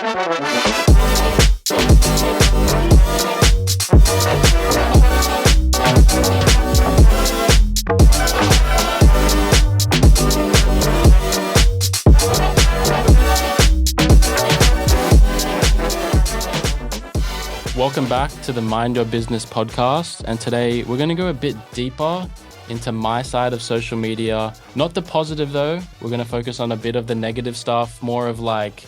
Welcome back to the Mind Your Business podcast, and today we're going to go a bit deeper into my side of social media. Not the positive though, we're going to focus on a bit of the negative stuff, more of like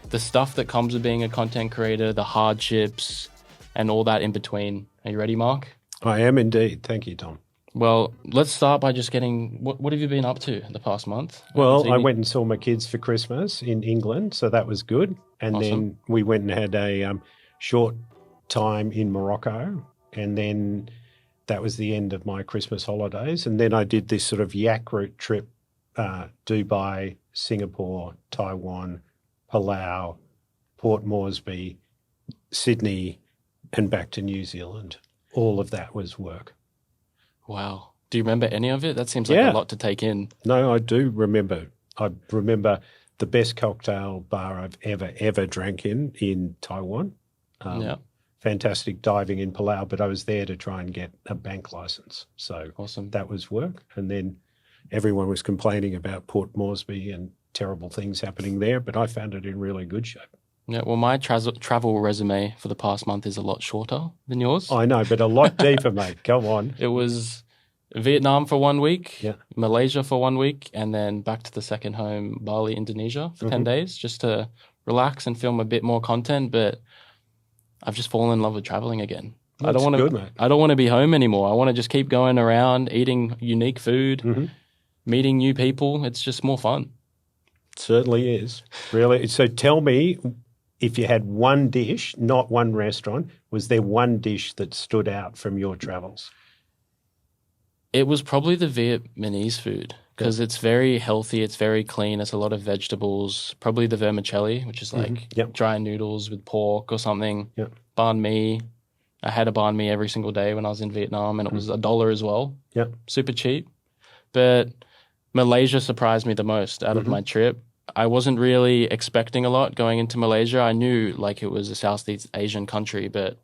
the stuff that comes with being a content creator, the hardships, and all that in between. Are you ready, Mark? I am indeed. Thank you, Tom. Well, let's start by just getting, what have you been up to the past month? Well, I went and saw my kids for Christmas in England, so that was good. And Awesome. Then we went and had a short time in Morocco, and then that was the end of my Christmas holidays. And then I did this sort of yak route trip, Dubai, Singapore, Taiwan, Palau, Port Moresby, Sydney, and back to New Zealand. All of that was work. Wow. Do you remember any of it? That seems like a lot to take in. No, I do remember. I remember the best cocktail bar I've ever drank in Taiwan. Fantastic diving in Palau, but I was there to try and get a bank license. So awesome. That was work. And then everyone was complaining about Port Moresby and terrible things happening there, but I found it in really good shape. Yeah, well, my travel resume for the past month is a lot shorter than yours. I know, but a lot deeper, mate. Come on. It was Vietnam for 1 week, yeah. Malaysia for 1 week, and then back to the second home, Bali, Indonesia for 10 days, just to relax and film a bit more content. But I've just fallen in love with traveling again. I don't want to be home anymore. I want to just keep going around, eating unique food, meeting new people. It's just more fun. It certainly is. Really. So tell me, if you had one dish, not one restaurant, was there one dish that stood out from your travels? It was probably the Vietnamese food because it's very healthy. It's very clean. It's a lot of vegetables. Probably the vermicelli, which is like dry noodles with pork or something. Yep. Banh mi. I had a banh mi every single day when I was in Vietnam, and it was $1 as well. Yep. Super cheap. But Malaysia surprised me the most out of my trip. I wasn't really expecting a lot going into Malaysia. I knew like it was a Southeast Asian country, but it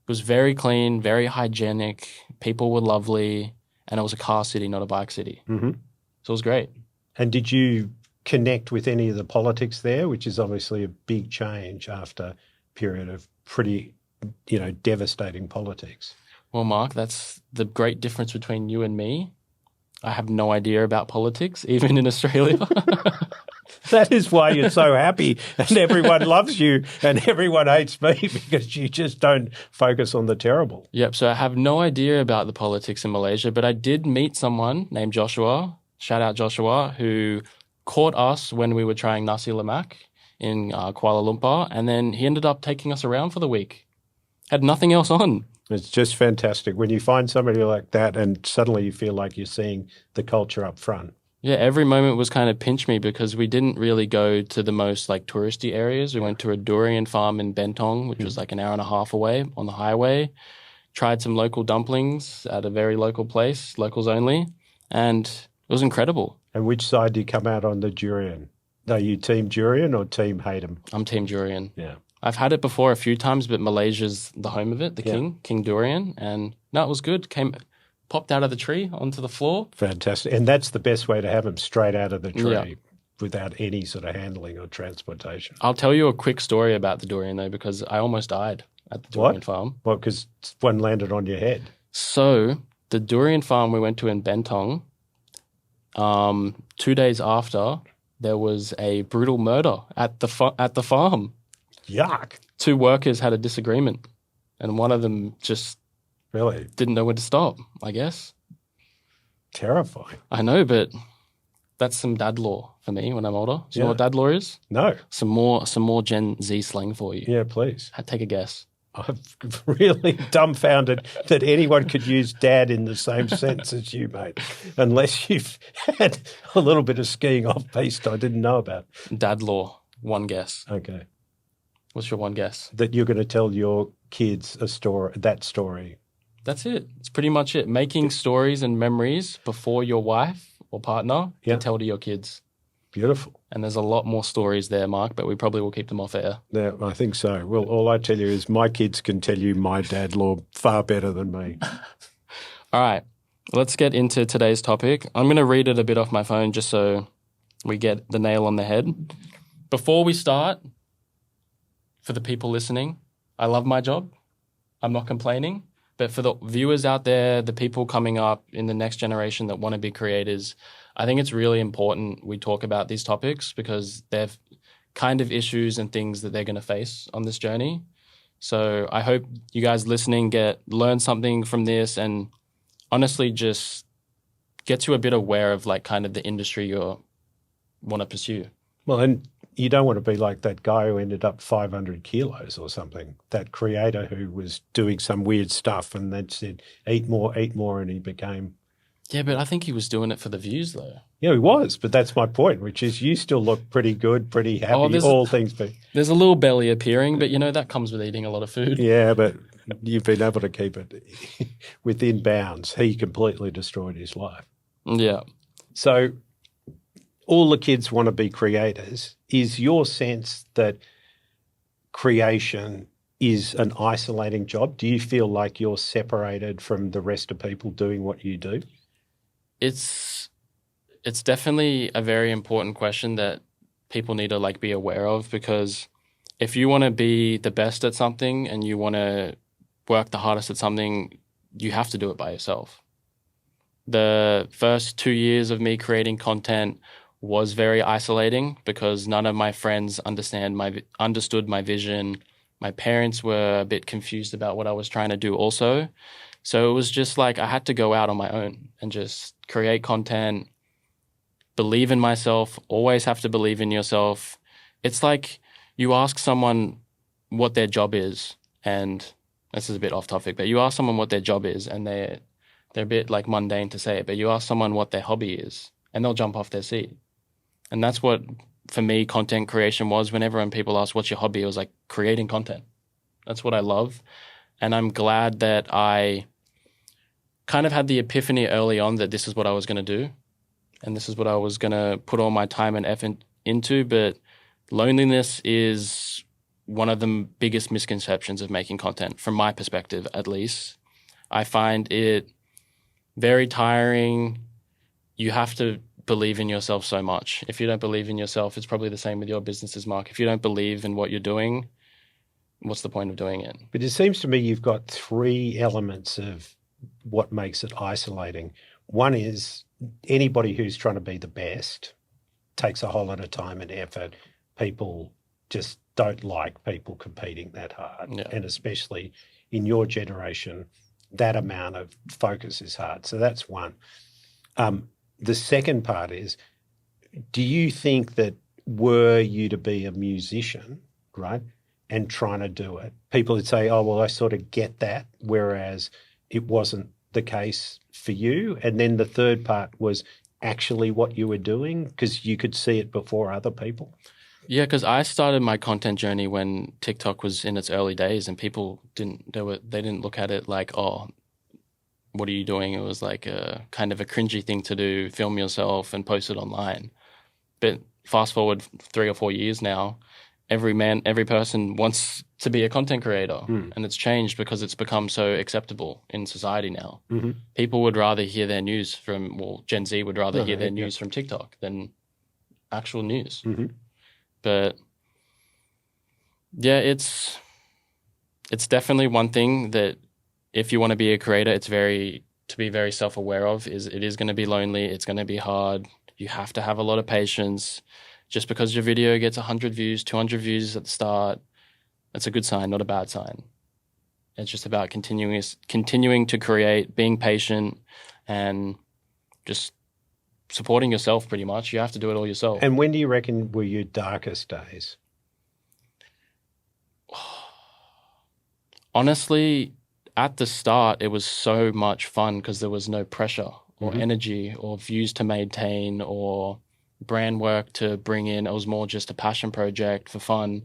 was very clean, very hygienic. People were lovely, and it was a car city, not a bike city. Mm-hmm. So it was great. And did you connect with any of the politics there, which is obviously a big change after a period of pretty, devastating politics? Well, Mark, that's the great difference between you and me. I have no idea about politics, even in Australia. That is why you're so happy and everyone loves you and everyone hates me, because you just don't focus on the terrible. Yep, so I have no idea about the politics in Malaysia, but I did meet someone named Joshua, shout out Joshua, who caught us when we were trying nasi lemak in Kuala Lumpur, and then he ended up taking us around for the week. Had nothing else on. It's just fantastic when you find somebody like that and suddenly you feel like you're seeing the culture up front. Yeah, every moment was kind of pinch me because we didn't really go to the most like touristy areas. We went to a durian farm in Bentong, which was like an hour and a half away on the highway. Tried some local dumplings at a very local place, locals only, and it was incredible. And which side do you come out on the durian? Are you team durian or team hate 'em? I'm team durian. Yeah. I've had it before a few times, but Malaysia's the home of it, King Durian, and no, it was good. Popped out of the tree onto the floor. Fantastic. And that's the best way to have them, straight out of the tree without any sort of handling or transportation. I'll tell you a quick story about the durian, though, because I almost died at the durian farm. What, because one landed on your head? So the durian farm we went to in Bentong, 2 days after, there was a brutal murder at the farm. Yuck. 2 workers had a disagreement, and one of them just really didn't know when to stop, I guess. Terrifying. I know, but that's some dad law for me when I'm older. Do you know what dad law is? No. Some more Gen Z slang for you. Yeah, please. Take a guess. I'm really dumbfounded that anyone could use dad in the same sense as you, mate, unless you've had a little bit of skiing off-piste I didn't know about. Dad law. One guess. Okay. What's your one guess? That you're going to tell your kids that story. That's it. It's pretty much it. Making stories and memories before your wife or partner to tell to your kids. Beautiful. And there's a lot more stories there, Mark, but we probably will keep them off air. Yeah, I think so. Well, all I tell you is my kids can tell you my dad-law far better than me. All right, let's get into today's topic. I'm going to read it a bit off my phone just so we get the nail on the head. Before we start, for the people listening, I love my job. I'm not complaining. But for the viewers out there, the people coming up in the next generation that want to be creators, I think it's really important we talk about these topics because they're kind of issues and things that they're going to face on this journey. So I hope you guys listening learn something from this and honestly just get you a bit aware of like kind of the industry you want to pursue. Well, and you don't want to be like that guy who ended up 500 kilos or something, that creator who was doing some weird stuff and then said, eat more, and he became... Yeah, but I think he was doing it for the views though. Yeah, he was, but that's my point, which is you still look pretty good, pretty happy, all things being... There's a little belly appearing, but that comes with eating a lot of food. Yeah, but you've been able to keep it within bounds. He completely destroyed his life. Yeah. So all the kids want to be creators. Is your sense that creation is an isolating job? Do you feel like you're separated from the rest of people doing what you do? It's definitely a very important question that people need to like be aware of, because if you want to be the best at something and you want to work the hardest at something, you have to do it by yourself. The first 2 years of me creating content was very isolating because none of my friends understood my vision. My parents were a bit confused about what I was trying to do also. So it was just like I had to go out on my own and just create content, believe in myself, always have to believe in yourself. It's like you ask someone what their job is, and this is a bit off topic, but you ask someone what their job is and they're a bit like mundane to say it, but you ask someone what their hobby is and they'll jump off their seat. And that's what, for me, content creation was. Whenever when people ask, what's your hobby? It was like creating content. That's what I love. And I'm glad that I kind of had the epiphany early on that this is what I was going to do. And this is what I was going to put all my time and effort into. But loneliness is one of the biggest misconceptions of making content, from my perspective, at least. I find it very tiring. You have to believe in yourself so much. If you don't believe in yourself, it's probably the same with your businesses, Mark. If you don't believe in what you're doing, what's the point of doing it? But it seems to me you've got three elements of what makes it isolating. One is anybody who's trying to be the best takes a whole lot of time and effort. People just don't like people competing that hard. Yeah. And especially in your generation, that amount of focus is hard. So that's one. The second part is, do you think that were you to be a musician, right, and trying to do it, people would say, oh, well, I sort of get that, whereas it wasn't the case for you? And then the third part was actually what you were doing because you could see it before other people? Yeah, because I started my content journey when TikTok was in its early days and people didn't look at it like, oh, what are you doing? It was like a kind of a cringy thing to do, film yourself and post it online. But fast forward 3 or 4 years now, every person wants to be a content creator. And it's changed because it's become so acceptable in society now. Mm-hmm. People would rather hear their news Gen Z would rather hear their news from TikTok than actual news. Mm-hmm. But yeah, it's definitely one thing that if you want to be a creator, to be very self-aware of is it is going to be lonely. It's going to be hard. You have to have a lot of patience. Just because your video gets 100 views, 200 views at the start, that's a good sign, not a bad sign. It's just about continuing to create, being patient, and just supporting yourself pretty much. You have to do it all yourself. And when do you reckon were your darkest days? Honestly, at the start, it was so much fun because there was no pressure or energy or views to maintain or brand work to bring in. It was more just a passion project for fun.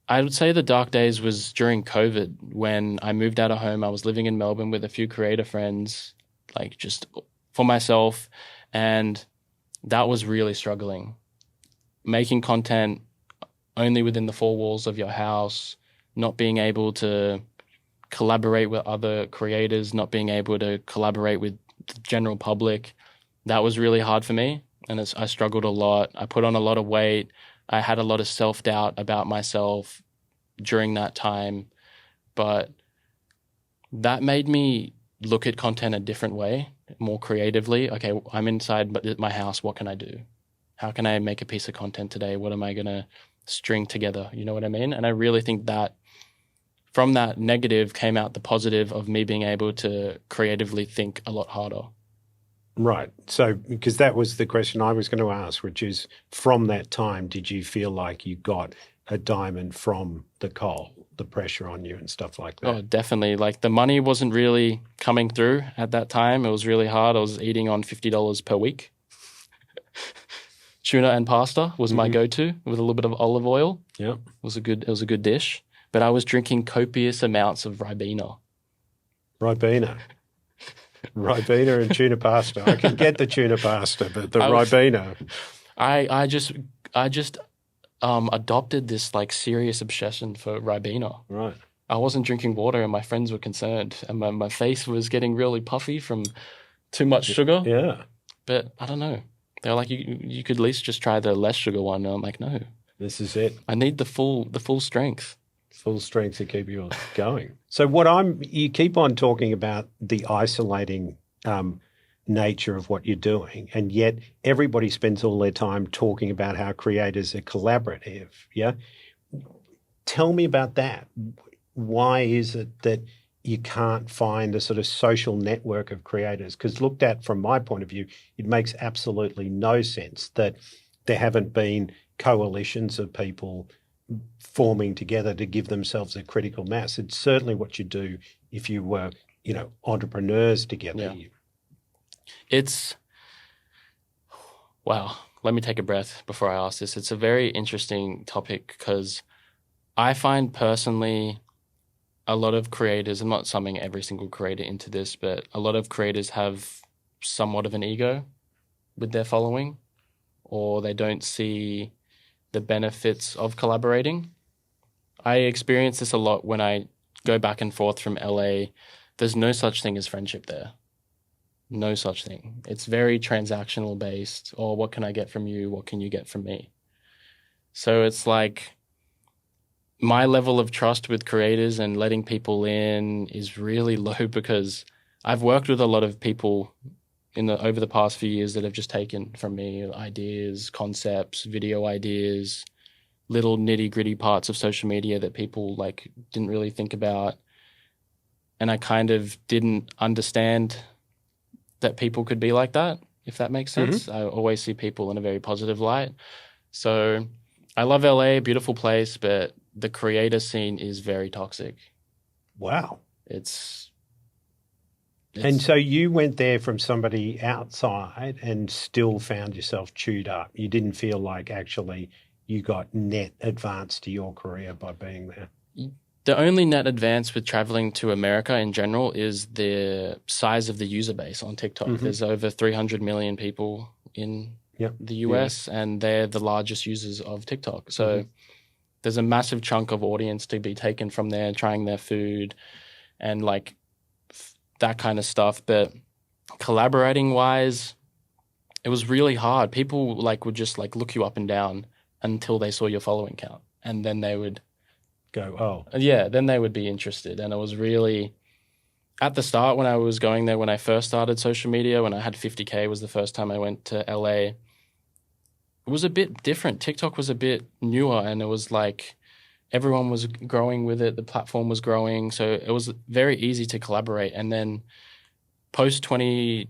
I would say the dark days was during COVID when I moved out of home. I was living in Melbourne with a few creator friends, like just for myself. And that was really struggling. Making content only within the four walls of your house, not being able to collaborate with other creators, not being able to collaborate with the general public, that was really hard for me. And I struggled a lot. I put on a lot of weight. I had a lot of self-doubt about myself during that time. But that made me look at content a different way, more creatively. Okay, I'm inside my house. What can I do? How can I make a piece of content today? What am I going to string together? You know what I mean? And I really think that from that negative came out the positive of me being able to creatively think a lot harder. Right. So, because that was the question I was going to ask, which is, from that time, did you feel like you got a diamond from the coal, the pressure on you and stuff like that? Oh, definitely. Like, the money wasn't really coming through at that time. It was really hard. I was eating on $50 per week. Tuna and pasta was my go-to with a little bit of olive oil. Yeah. It was a good dish. But I was drinking copious amounts of Ribena. Ribena and tuna pasta. I can get the tuna pasta, but the Ribena. I just adopted this like serious obsession for Ribena. Right. I wasn't drinking water and my friends were concerned, and my face was getting really puffy from too much sugar. Yeah. But I don't know. They're like, you could at least just try the less sugar one. And I'm like, no. This is it. I need the full strength. Full strength to keep you going. So you keep on talking about the isolating nature of what you're doing, and yet everybody spends all their time talking about how creators are collaborative. Yeah. Tell me about that. Why is it that you can't find a sort of social network of creators? Because looked at from my point of view, it makes absolutely no sense that there haven't been coalitions of people forming together to give themselves a critical mass. It's certainly what you do if you were, entrepreneurs together. Yeah. Wow. Let me take a breath before I ask this. It's a very interesting topic because I find personally a lot of creators, I'm not summing every single creator into this, but a lot of creators have somewhat of an ego with their following, or they don't see the benefits of collaborating. I experience this a lot when I go back and forth from LA. There's no such thing as friendship there. No such thing. It's very transactional based. Or what can I get from you? What can you get from me? So it's like my level of trust with creators and letting people in is really low because I've worked with a lot of people over the past few years that have just taken from me ideas, concepts, video ideas, little nitty-gritty parts of social media that people like didn't really think about. And I kind of didn't understand that people could be like that, if that makes sense. Mm-hmm. I always see people in a very positive light. So I love LA, beautiful place, but the creator scene is very toxic. Wow. It's And so you went there from somebody outside and still found yourself chewed up. You didn't feel like actually you got net advance to your career by being there. The only net advance with traveling to America in general is the size of the user base on TikTok. Mm-hmm. There's over 300 million people in the US, and they're the largest users of TikTok. So there's a massive chunk of audience to be taken from there, trying their food and like that kind of stuff. But collaborating wise, it was really hard. People like would just like look you up and down until they saw your following count, and then they would go, oh. Yeah, then they would be interested. And it was really, at the start when I was going there, when I first started social media, when I had 50K was the first time I went to LA, it was a bit different. TikTok was a bit newer, and it was like everyone was growing with it. The platform was growing. So it was very easy to collaborate. And then post-COVID,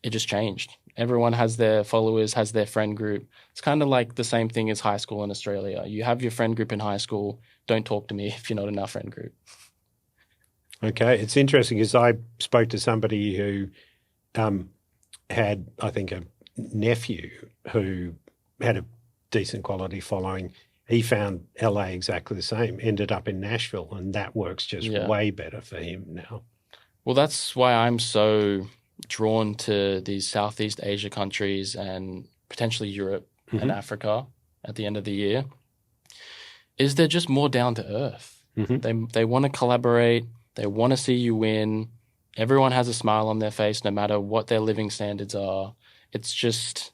it just changed. Everyone has their followers, has their friend group. It's kind of like the same thing as high school in Australia. You have your friend group in high school. Don't talk to me if you're not in our friend group. Okay. It's interesting because I spoke to somebody who had, I think, a nephew who had a decent quality following. He found LA exactly the same, ended up in Nashville, and that works just way better for him now. Well, that's why I'm so drawn to these Southeast Asia countries and potentially Europe and Africa at the end of the year is they're just more down to earth. They want to collaborate. They want to see you win. Everyone has a smile on their face no matter what their living standards are. It's just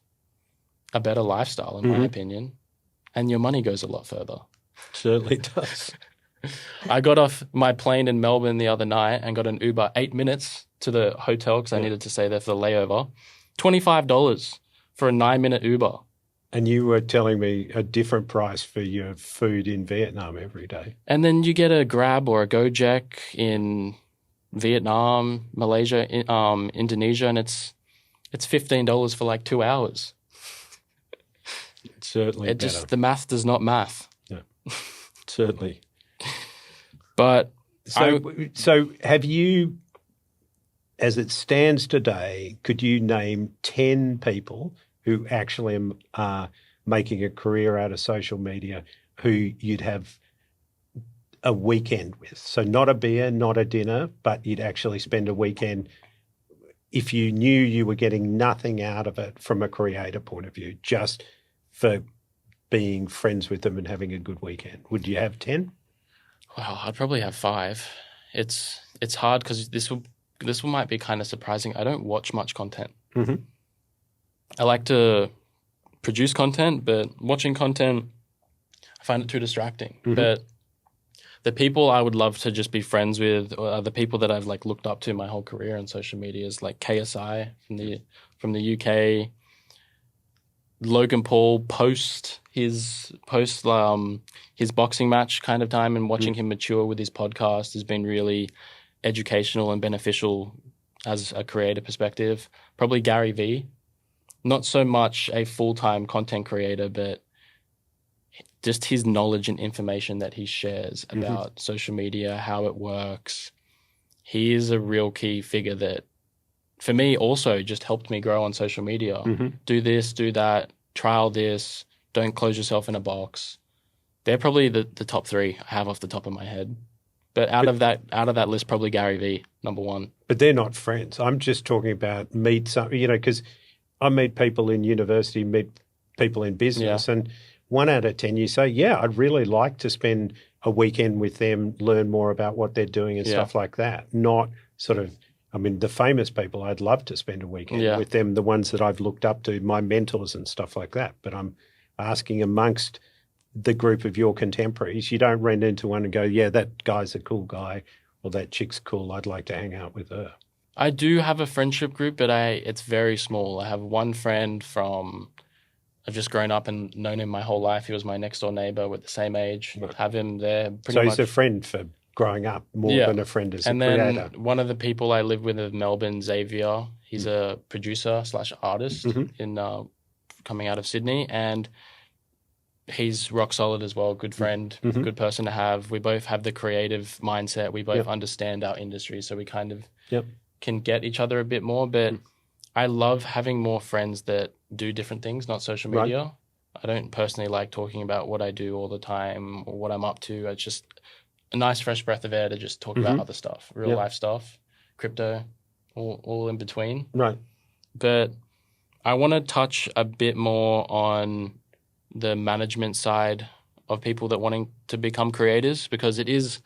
a better lifestyle, in my opinion. And your money goes a lot further. Certainly does. I got off my plane in Melbourne the other night and got an Uber 8 minutes to the hotel because I needed to stay there for the layover. $25 for a 9-minute Uber. And you were telling me a different price for your food in Vietnam every day. And then you get a Grab or a Gojek in Vietnam, Malaysia, Indonesia, and it's $15 for like 2 hours. It's certainly better. The math does not math. No, certainly. But so have you, as it stands today, could you name 10 people who actually are making a career out of social media who you'd have a weekend with? So not a beer, not a dinner, but you'd actually spend a weekend if you knew you were getting nothing out of it from a creator point of view, just for being friends with them and having a good weekend. Would you have 10? Wow, I'd probably have 5. It's hard because this one might be kind of surprising. I don't watch much content. I like to produce content, but watching content, I find it too distracting. But the people I would love to just be friends with are the people that I've like looked up to my whole career on social media, is like KSI from the UK. Logan Paul post his boxing match kind of time, and watching him mature with his podcast has been really educational and beneficial as a creator perspective. Probably Gary Vee, not so much a full-time content creator, but just his knowledge and information that he shares about social media, how it works. He is a real key figure that, for me, also just helped me grow on social media. Do this, do that, trial this, don't close yourself in a box. They're probably the top 3 I have off the top of my head. But out of that list, probably Gary Vee, number 1. But they're not friends. I'm just talking about because I meet people in university, meet people in business, and 1 out of 10 you say, yeah, I'd really like to spend a weekend with them, learn more about what they're doing and stuff like that. Not sort of, the famous people, I'd love to spend a weekend with them, the ones that I've looked up to, my mentors and stuff like that. But I'm asking amongst the group of your contemporaries, you don't run into one and go, yeah, that guy's a cool guy or that chick's cool, I'd like to hang out with her. I do have a friendship group, but it's very small. I have one friend I've just grown up and known him my whole life. He was my next door neighbor with the same age. Right. Have him there pretty much. So he's a friend for growing up more than a friend as a creator. And then one of the people I live with in Melbourne, Xavier, he's a producer / artist in coming out of Sydney, and he's rock solid as well. Good friend, good person to have. We both have the creative mindset. We both understand our industry, so we kind of can get each other a bit more. But I love having more friends that do different things, not social media. Right. I don't personally like talking about what I do all the time or what I'm up to. It's just a nice fresh breath of air to just talk about other stuff, real life stuff, crypto, all in between. Right. But I want to touch a bit more on the management side of people that wanting to become creators, because it is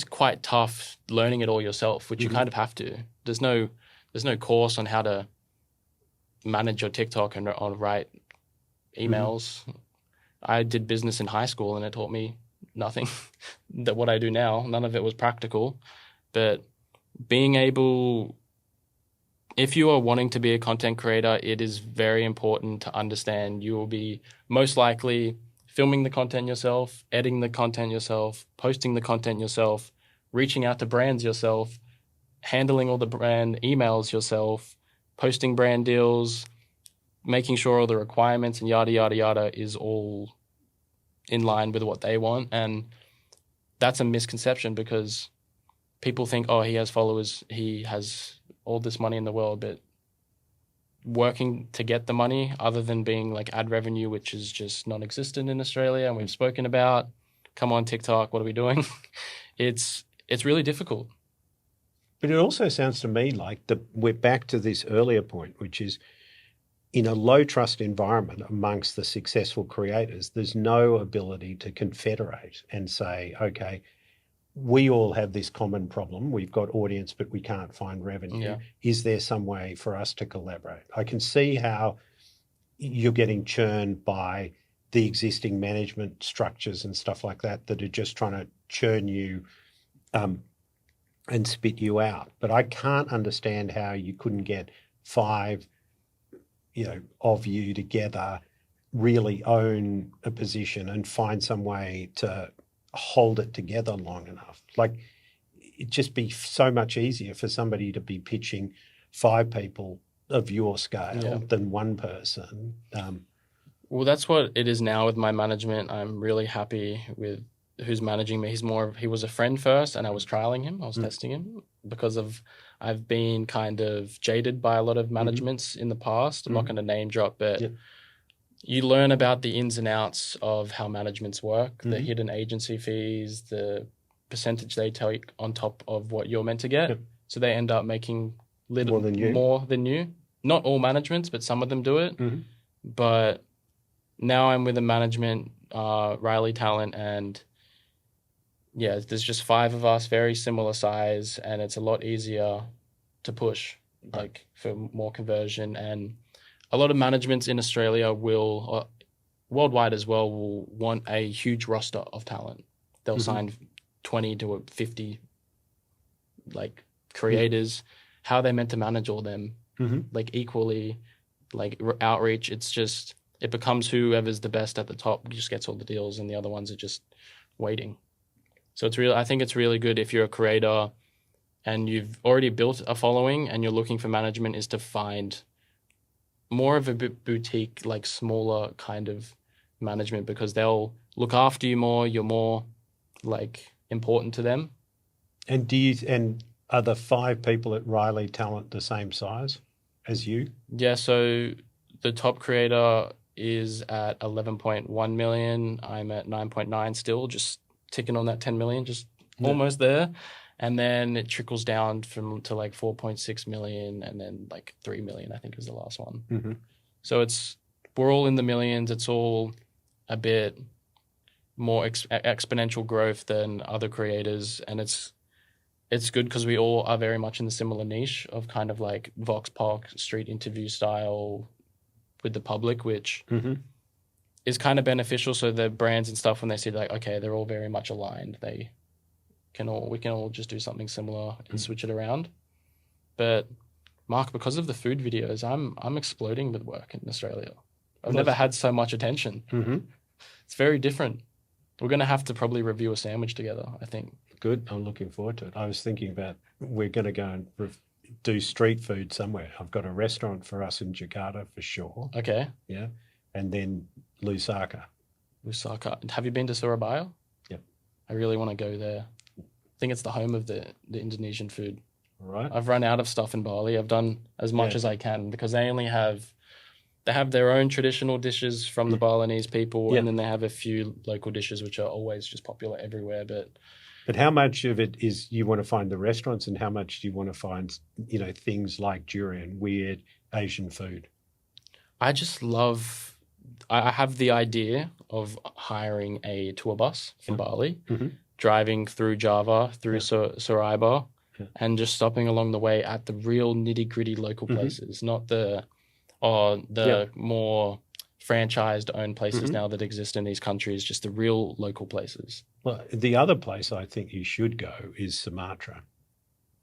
quite tough learning it all yourself, which you kind of have to. There's no course on how to manage your TikTok and write emails. I did business in high school and it taught me nothing that what I do now. None of it was practical. But being able, if you are wanting to be a content creator, it is very important to understand you will be most likely filming the content yourself, editing the content yourself, posting the content yourself, reaching out to brands yourself, handling all the brand emails yourself, posting brand deals, making sure all the requirements and yada, yada, yada is all in line with what they want. And that's a misconception, because people think, oh, he has followers, he has all this money in the world, but working to get the money, other than being like ad revenue, which is just non-existent in Australia, and we've spoken about, come on TikTok, what are we doing? It's really difficult. But it also sounds to me like we're back to this earlier point, which is in a low trust environment amongst the successful creators, there's no ability to confederate and say, okay, we all have this common problem. We've got audience, but we can't find revenue. Yeah. Is there some way for us to collaborate? I can see how you're getting churned by the existing management structures and stuff like that are just trying to churn you and spit you out. But I can't understand how you couldn't get 5, of you together, really own a position and find some way to hold it together long enough. Like, it'd just be so much easier for somebody to be pitching 5 people of your scale than one person. Well, that's what it is now with my management. I'm really happy with who's managing me. He was a friend first, and I was trialing him. I was testing him because I've been kind of jaded by a lot of managements in the past. I'm not going to name drop, but you learn about the ins and outs of how managements work, the hidden agency fees, the percentage they take on top of what you're meant to get. So they end up making more than you. Not all managements, but some of them do it. But now I'm with a management, Riley Talent, and there's just 5 of us, very similar size, and it's a lot easier to push, like for more conversion. And a lot of managements in Australia will, or worldwide as well, will want a huge roster of talent. They'll sign 20 to 50 like creators. How are they meant to manage all them like equally, like outreach? It's just, it becomes whoever's the best at the top just gets all the deals, and the other ones are just waiting. So I think it's really good if you're a creator and you've already built a following and you're looking for management, is to find more of a boutique, like smaller kind of management, because they'll look after you more. You're more like important to them. And are the 5 people at Riley Talent the same size as you? Yeah. So the top creator is at 11.1 million. I'm at 9.9 still, just ticking on that 10 million, just almost there. And then it trickles down to like 4.6 million, and then like 3 million, I think, is the last one. So we're all in the millions. It's all a bit more exponential growth than other creators. And it's good because we all are very much in the similar niche of kind of like Vox Pop street interview style with the public, which is kind of beneficial. So the brands and stuff, when they see like, okay, they're all very much aligned, we can all just do something similar and switch it around. But Mark, because of the food videos, I'm exploding with work in Australia. I've never had so much attention. It's very different. We're going to have to probably review a sandwich together, I think. Good. I'm looking forward to it. I was thinking about, we're going to go and do street food somewhere. I've got a restaurant for us in Jakarta for sure. Okay. Yeah. And then Lusaka. Have you been to Surabaya? Yep. I really want to go there. I think it's the home of the Indonesian food. All right. I've run out of stuff in Bali. I've done as much as I can, because they have their own traditional dishes from the Balinese people, and then they have a few local dishes which are always just popular everywhere. But how much of it is you want to find the restaurants, and how much do you want to find, things like durian, weird Asian food? I just love, I have the idea of hiring a tour bus in Bali, driving through Java, through Soraiba, and just stopping along the way at the real nitty-gritty local places, not the more franchised owned places now that exist in these countries, just the real local places. Well, the other place I think you should go is Sumatra.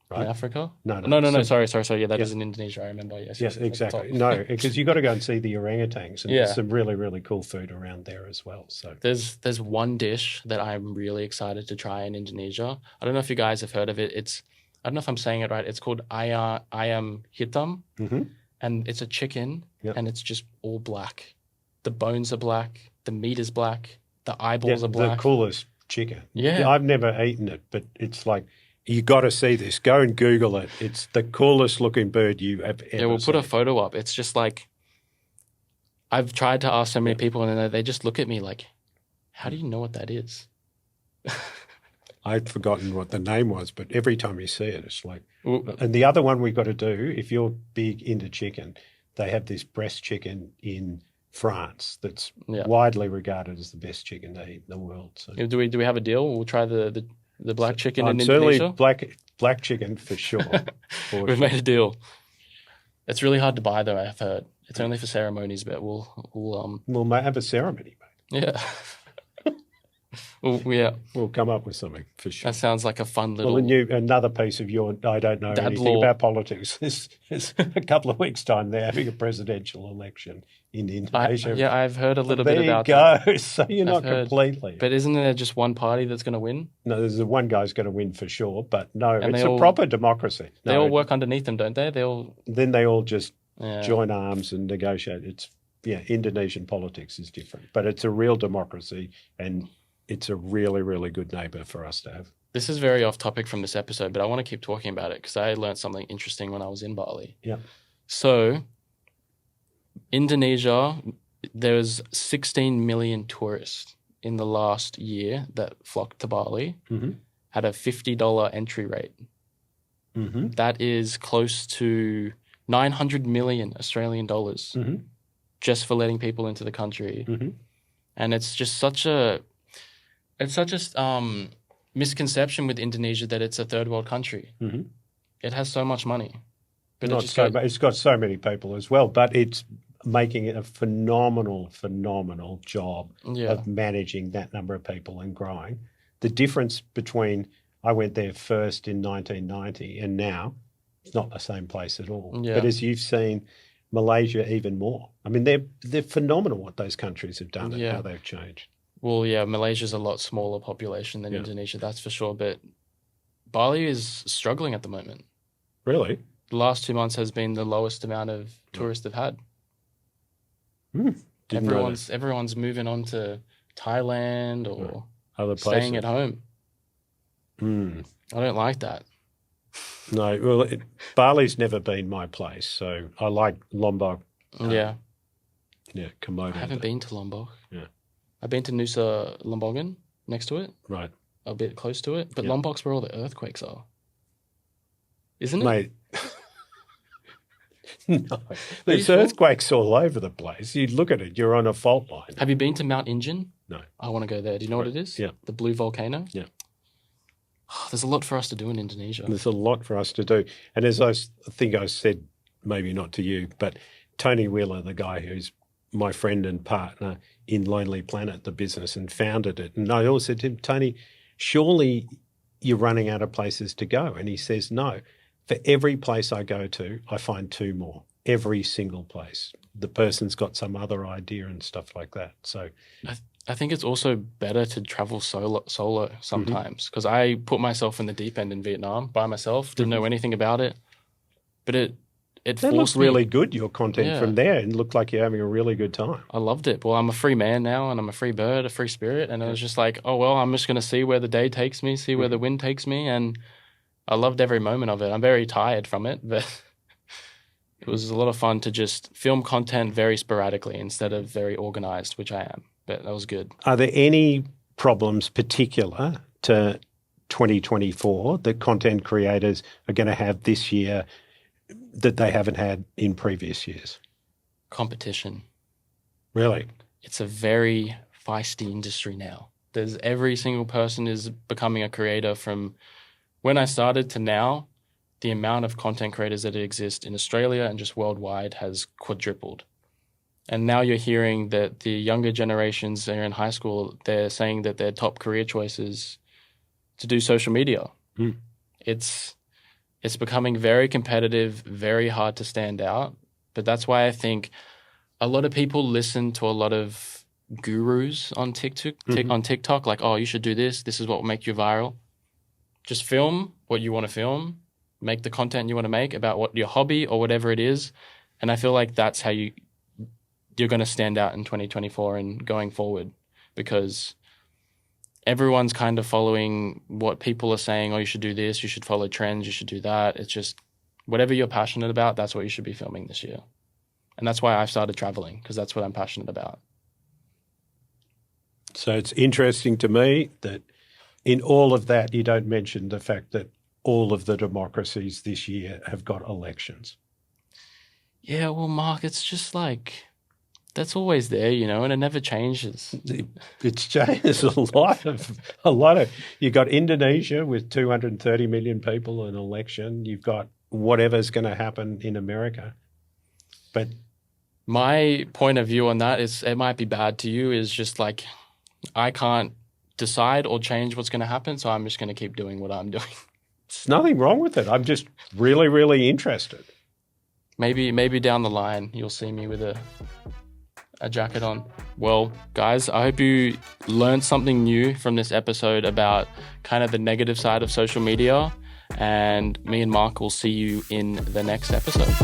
Right? In Africa? No. Sorry. Yeah, that is in Indonesia, I remember. Yes, exactly. No, because you've got to go and see the orangutans, and there's some really, really cool food around there as well. So there's one dish that I'm really excited to try in Indonesia. I don't know if you guys have heard of it. I don't know if I'm saying it right. It's called ayam hitam, and it's a chicken, and it's just all black. The bones are black, the meat is black, the eyeballs are black. The coolest chicken. Yeah. I've never eaten it, but it's like, you got to see this. Go and Google it. It's the coolest looking bird you have ever we'll seen. Put a photo up. It's just like, I've tried to ask so many people, and they just look at me like, how do you know what that is? I'd forgotten what the name was, but every time you see it, it's like. Well, And the other one we've got to do, if you're big into chicken, they have this breast chicken in France that's Yeah. widely regarded as the best chicken to eat in the world. So do we have a deal? We'll try the black chicken in certainly Indonesia. black chicken for sure. We've made a deal. It's really hard to buy though. I've heard it's only for ceremonies, but We'll have a ceremony, mate. yeah. Well, yeah, We'll come up with something for sure. that sounds like a fun little. Well, another piece of your I don't know Dad anything law. about politics is a couple of weeks' time they're having a presidential election in Indonesia. I've heard a little there bit about you that. go. So you're not heard. completely. But isn't there just one party that's going to win? No, there's one guy's going to win for sure, but no, And it's they a all- proper democracy. They No, all work underneath them, don't they? They all. Then they all just Yeah. join arms and negotiate. Indonesian politics is different, but it's a real democracy and it's a really, really good neighbour for us to have. This is very off topic from this episode, but I want to keep talking about it because I learned something interesting when I was in Bali. Yeah. So, Indonesia, there's 16 million tourists in the last year that flocked to Bali, had a $50 entry rate. Mm-hmm. That is close to 900 million Australian dollars just for letting people into the country. Mm-hmm. And it's just such a misconception with Indonesia that it's a third world country. Mm-hmm. It has so much money, but It's got so many people as well, but it's making it a phenomenal job of managing that number of people and growing. The difference between I went there first in 1990 and now, it's not the same place at all. Yeah. But as you've seen, Malaysia even more. I mean, they're phenomenal what those countries have done and how they've changed. Well, yeah, Malaysia's a lot smaller population than Indonesia, that's for sure. But Bali is struggling at the moment. Really? The last 2 months has been the lowest amount of tourists they've had. Everyone's moving on to Thailand or other places. staying at home. I don't like that. No, well, Bali's never been my place, so I like Lombok. Yeah, Komodo. I haven't been to Lombok. Yeah. I've been to Nusa Lembongan, next to it. Right. A bit close to it. But Lombok's where all the earthquakes are. Isn't it? Mate. No. There's earthquakes all over the place. You look at it, you're on a fault line. Have you been to Mount Injun? No. I want to go there. Do you know what it is? Yeah. The blue volcano? Yeah. There's a lot for us to do in Indonesia. There's a lot for us to do. And as I think I said, maybe not to you, but Tony Wheeler, the guy who's my friend and partner in Lonely Planet, the business, and founded it. And I always said to him, Tony, surely you're running out of places to go. And he says, no. For every place I go to, I find two more. Every single place. The person's got some other idea and stuff like that. So I think it's also better to travel solo sometimes because I put myself in the deep end in Vietnam by myself, didn't know anything about it. But it that forced looked really good, your content from there, and looked like you're having a really good time. I loved it. Well, I'm a free man now and I'm a free bird, a free spirit. And it was just like, oh, well, I'm just going to see where the day takes me, see where the wind takes me. And I loved every moment of it. I'm very tired from it, but it was a lot of fun to just film content very sporadically instead of very organized, which I am. But that was good. Are there any problems particular to 2024 that content creators are going to have this year that they haven't had in previous years? Competition. Really? It's a very feisty industry now. Every single person is becoming a creator. From when I started to now, the amount of content creators that exist in Australia and just worldwide has quadrupled. And now you're hearing that the younger generations that are in high school, they're saying that their top career choice is to do social media. It's becoming very competitive, very hard to stand out. But that's why I think a lot of people listen to a lot of gurus on TikTok, like, oh, you should do this. This is what will make you viral. Just film what you want to film, make the content you want to make about what your hobby or whatever it is. And I feel like that's how you're going to stand out in 2024 and going forward, because everyone's kind of following what people are saying. Oh, you should do this, you should follow trends, you should do that. It's just whatever you're passionate about, that's what you should be filming this year. And that's why I've started traveling, because that's what I'm passionate about. So it's interesting to me that in all of that, you don't mention the fact that all of the democracies this year have got elections. Yeah, well, Mark, it's just like, that's always there, and it never changes. It's changed. There's a lot of. You've got Indonesia with 230 million people, an election. You've got whatever's going to happen in America. But my point of view on that is, it might be bad to you, is just like, I can't decide or change what's going to happen, so I'm just going to keep doing what I'm doing. There's nothing wrong with it. I'm just really, really interested. Maybe down the line you'll see me with a jacket on. Well, guys, I hope you learned something new from this episode about kind of the negative side of social media, and me and Mark will see you in the next episode.